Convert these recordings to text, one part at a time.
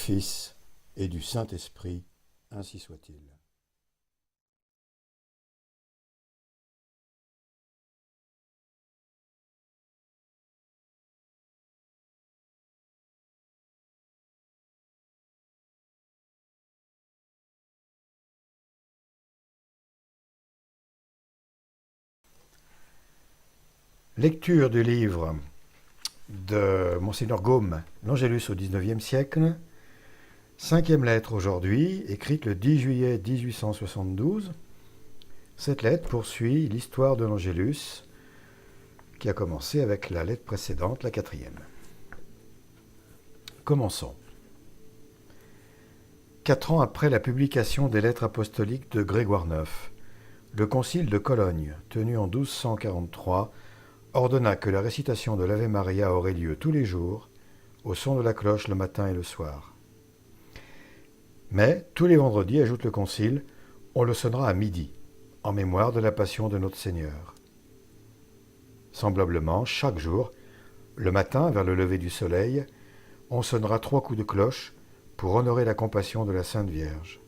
Fils et du Saint-Esprit, ainsi soit-il. Lecture du livre de Monseigneur Gaume, l'Angélus au XIXe siècle, cinquième lettre aujourd'hui, écrite le 10 juillet 1872. Cette lettre poursuit l'histoire de l'Angélus qui a commencé avec la lettre précédente, la quatrième. Commençons. 4 ans après la publication des lettres apostoliques de Grégoire IX, le concile de Cologne, tenu en 1243, ordonna que la récitation de l'Ave Maria aurait lieu tous les jours, au son de la cloche le matin et le soir. Mais, tous les vendredis, ajoute le concile, on le sonnera à midi, en mémoire de la passion de notre Seigneur. Semblablement, chaque jour, le matin, vers le lever du soleil, on sonnera 3 coups de cloche pour honorer la compassion de la Sainte Vierge,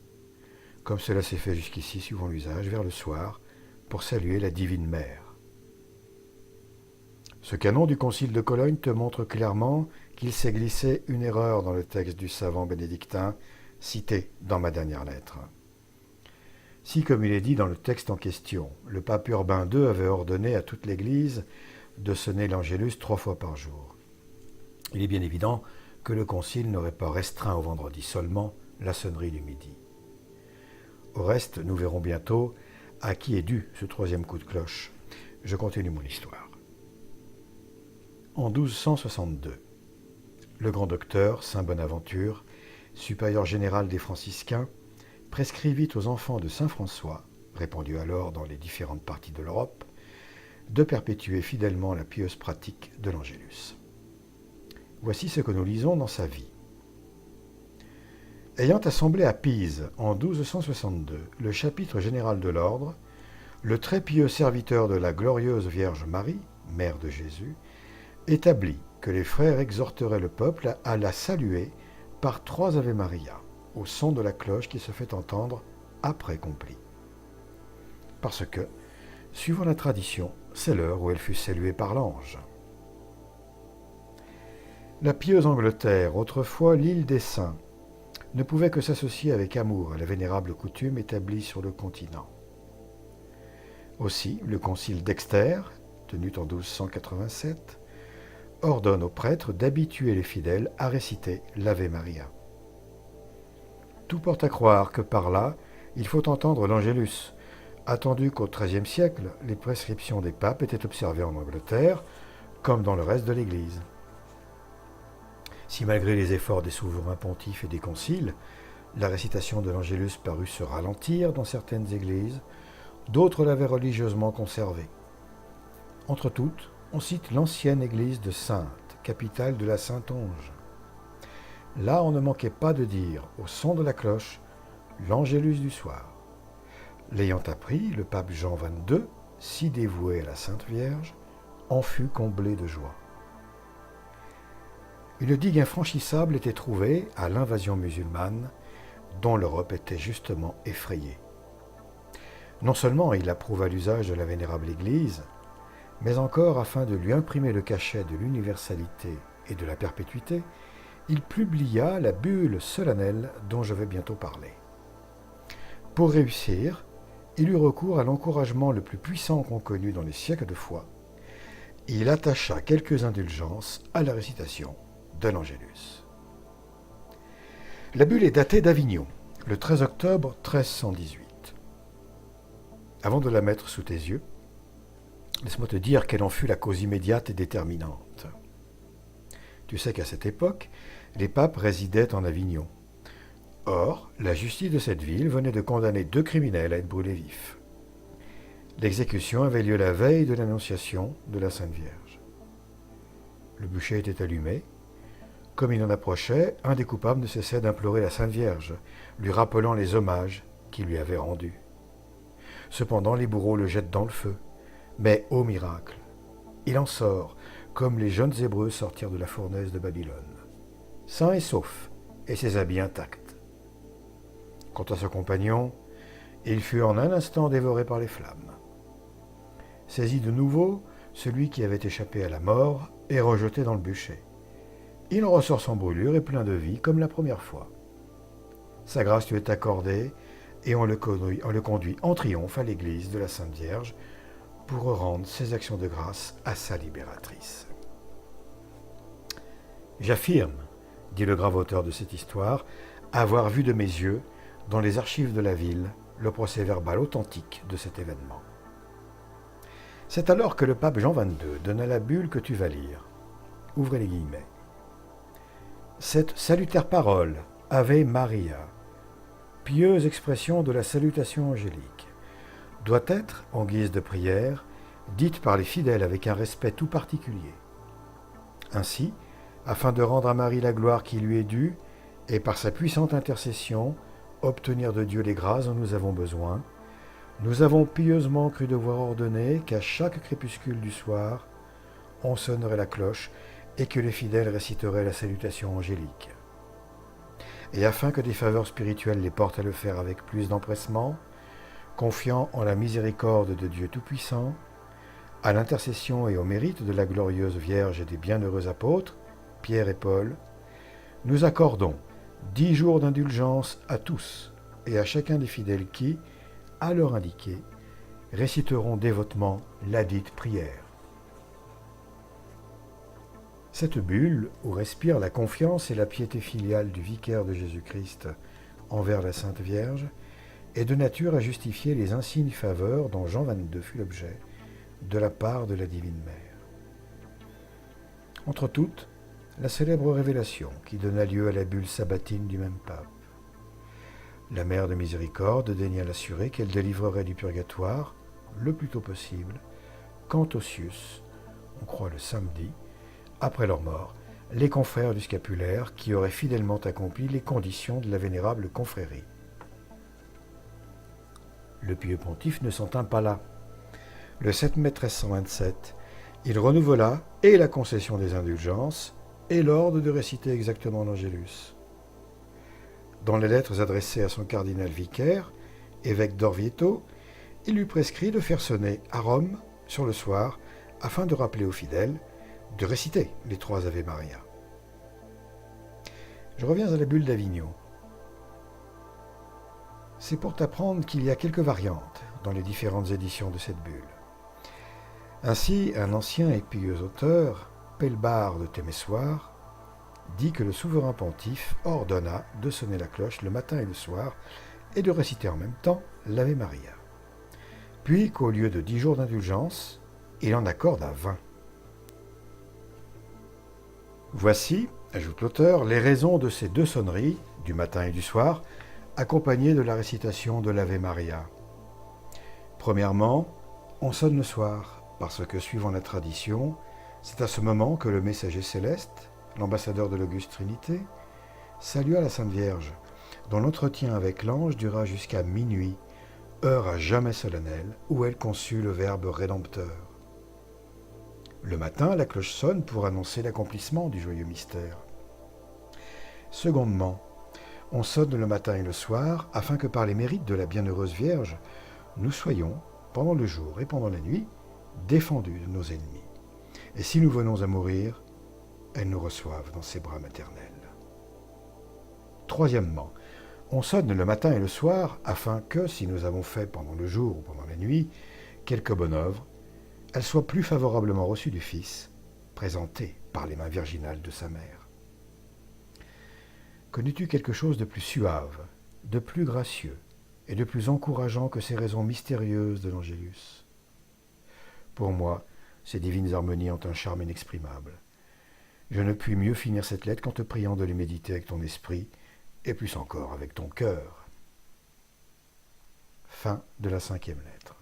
comme cela s'est fait jusqu'ici, suivant l'usage, vers le soir, pour saluer la Divine Mère. Ce canon du concile de Cologne te montre clairement qu'il s'est glissé une erreur dans le texte du savant bénédictin cité dans ma dernière lettre. Si, comme il est dit dans le texte en question, le pape Urbain II avait ordonné à toute l'Église de sonner l'Angélus 3 fois par jour, il est bien évident que le concile n'aurait pas restreint au vendredi seulement la sonnerie du midi. Au reste, nous verrons bientôt à qui est dû ce 3e coup de cloche. Je continue mon histoire. En 1262, le grand docteur, saint Bonaventure, supérieur général des franciscains, prescrivit aux enfants de saint François, répandus alors dans les différentes parties de l'Europe, de perpétuer fidèlement la pieuse pratique de l'Angélus. Voici ce que nous lisons dans sa vie. Ayant assemblé à Pise en 1262 le chapitre général de l'ordre, le très pieux serviteur de la glorieuse Vierge Marie, mère de Jésus, établit que les frères exhorteraient le peuple à la saluer par 3 Ave Maria, au son de la cloche qui se fait entendre après complis. Parce que, suivant la tradition, c'est l'heure où elle fut saluée par l'ange. La pieuse Angleterre, autrefois l'île des saints, ne pouvait que s'associer avec amour à la vénérable coutume établie sur le continent. Aussi, le concile d'Exter, tenu en 1287, ordonne aux prêtres d'habituer les fidèles à réciter l'Ave Maria. Tout porte à croire que par là, il faut entendre l'Angélus, attendu qu'au XIIIe siècle, les prescriptions des papes étaient observées en Angleterre, comme dans le reste de l'Église. Si malgré les efforts des souverains pontifes et des conciles, la récitation de l'Angélus parut se ralentir dans certaines églises, d'autres l'avaient religieusement conservée. Entre toutes, on cite l'ancienne église de Saintes, capitale de la Saintonge. Là, on ne manquait pas de dire, au son de la cloche, l'Angélus du soir. L'ayant appris, le pape Jean XXII, si dévoué à la Sainte Vierge, en fut comblé de joie. Une digue infranchissable était trouvée à l'invasion musulmane, dont l'Europe était justement effrayée. Non seulement il approuva l'usage de la vénérable Église, mais encore afin de lui imprimer le cachet de l'universalité et de la perpétuité, il publia la bulle solennelle dont je vais bientôt parler. Pour réussir, il eut recours à l'encouragement le plus puissant qu'on connut dans les siècles de foi. Il attacha quelques indulgences à la récitation de l'Angélus. La bulle est datée d'Avignon, le 13 octobre 1318. Avant de la mettre sous tes yeux, laisse-moi te dire quelle en fut la cause immédiate et déterminante. Tu sais qu'à cette époque, les papes résidaient en Avignon. Or, la justice de cette ville venait de condamner 2 criminels à être brûlés vifs. L'exécution avait lieu la veille de l'Annonciation de la Sainte Vierge. Le bûcher était allumé. Comme il en approchait, un des coupables ne cessait d'implorer la Sainte Vierge, lui rappelant les hommages qu'il lui avait rendus. Cependant, les bourreaux le jettent dans le feu. Mais, ô miracle, il en sort, comme les jeunes Hébreux sortirent de la fournaise de Babylone. Sain et sauf, et ses habits intacts. Quant à son compagnon, il fut en un instant dévoré par les flammes. Saisi de nouveau, celui qui avait échappé à la mort est rejeté dans le bûcher. Il en ressort sans brûlure et plein de vie comme la première fois. Sa grâce lui est accordée et on le conduit en triomphe à l'église de la Sainte Vierge pour rendre ses actions de grâce à sa libératrice. J'affirme, dit le grave auteur de cette histoire, avoir vu de mes yeux, dans les archives de la ville, le procès-verbal authentique de cet événement. C'est alors que le pape Jean XXII donna la bulle que tu vas lire. Ouvrez les guillemets. Cette salutaire parole, Ave Maria, pieuse expression de la salutation angélique, doit être, en guise de prière, dite par les fidèles avec un respect tout particulier. Ainsi, afin de rendre à Marie la gloire qui lui est due, et par sa puissante intercession, obtenir de Dieu les grâces dont nous avons besoin, nous avons pieusement cru devoir ordonner qu'à chaque crépuscule du soir, on sonnerait la cloche et que les fidèles réciteraient la salutation angélique. Et afin que des faveurs spirituelles les portent à le faire avec plus d'empressement, confiant en la miséricorde de Dieu Tout-Puissant, à l'intercession et au mérite de la glorieuse Vierge et des bienheureux apôtres, Pierre et Paul, nous accordons 10 jours d'indulgence à tous et à chacun des fidèles qui, à l'heure indiquée, réciteront dévotement ladite prière. Cette bulle, où respire la confiance et la piété filiale du vicaire de Jésus-Christ envers la Sainte Vierge, est de nature à justifier les insignes faveurs dont Jean XXII fut l'objet de la part de la Divine Mère. Entre toutes, la célèbre révélation qui donna lieu à la bulle sabbatine du même pape. La Mère de Miséricorde daigna l'assurer qu'elle délivrerait du purgatoire, le plus tôt possible, quand Ossius, on croit le samedi, après leur mort, les confrères du scapulaire qui auraient fidèlement accompli les conditions de la vénérable confrérie. Le pieux pontife ne s'en tint pas là. Le 7 mai 1327, il renouvela et la concession des indulgences et l'ordre de réciter exactement l'Angélus. Dans les lettres adressées à son cardinal vicaire, évêque d'Orvieto, il lui prescrit de faire sonner à Rome, sur le soir, afin de rappeler aux fidèles de réciter les 3 Ave Maria. Je reviens à la bulle d'Avignon. C'est pour t'apprendre qu'il y a quelques variantes dans les différentes éditions de cette bulle. Ainsi, un ancien et pieux auteur, Pelbar de Temessoir, dit que le souverain pontife ordonna de sonner la cloche le matin et le soir et de réciter en même temps l'Ave Maria. Puis qu'au lieu de 10 jours d'indulgence, il en accorde à 20. Voici, ajoute l'auteur, les raisons de ces 2 sonneries, du matin et du soir, accompagnées de la récitation de l'Ave Maria. Premièrement, on sonne le soir, parce que, suivant la tradition, c'est à ce moment que le messager céleste, l'ambassadeur de l'Auguste Trinité, salua la Sainte Vierge, dont l'entretien avec l'ange dura jusqu'à minuit, heure à jamais solennelle, où elle conçut le Verbe rédempteur. Le matin, la cloche sonne pour annoncer l'accomplissement du joyeux mystère. Secondement, on sonne le matin et le soir, afin que par les mérites de la bienheureuse Vierge, nous soyons, pendant le jour et pendant la nuit, défendus de nos ennemis. Et si nous venons à mourir, elle nous reçoive dans ses bras maternels. Troisièmement, on sonne le matin et le soir afin que, si nous avons fait pendant le jour ou pendant la nuit quelque bonne œuvre, elle soit plus favorablement reçue du Fils, présenté par les mains virginales de sa mère. Connais-tu quelque chose de plus suave, de plus gracieux et de plus encourageant que ces raisons mystérieuses de l'Angélus? Pour moi, ces divines harmonies ont un charme inexprimable. Je ne puis mieux finir cette lettre qu'en te priant de les méditer avec ton esprit, et plus encore avec ton cœur. Fin de la 5e lettre.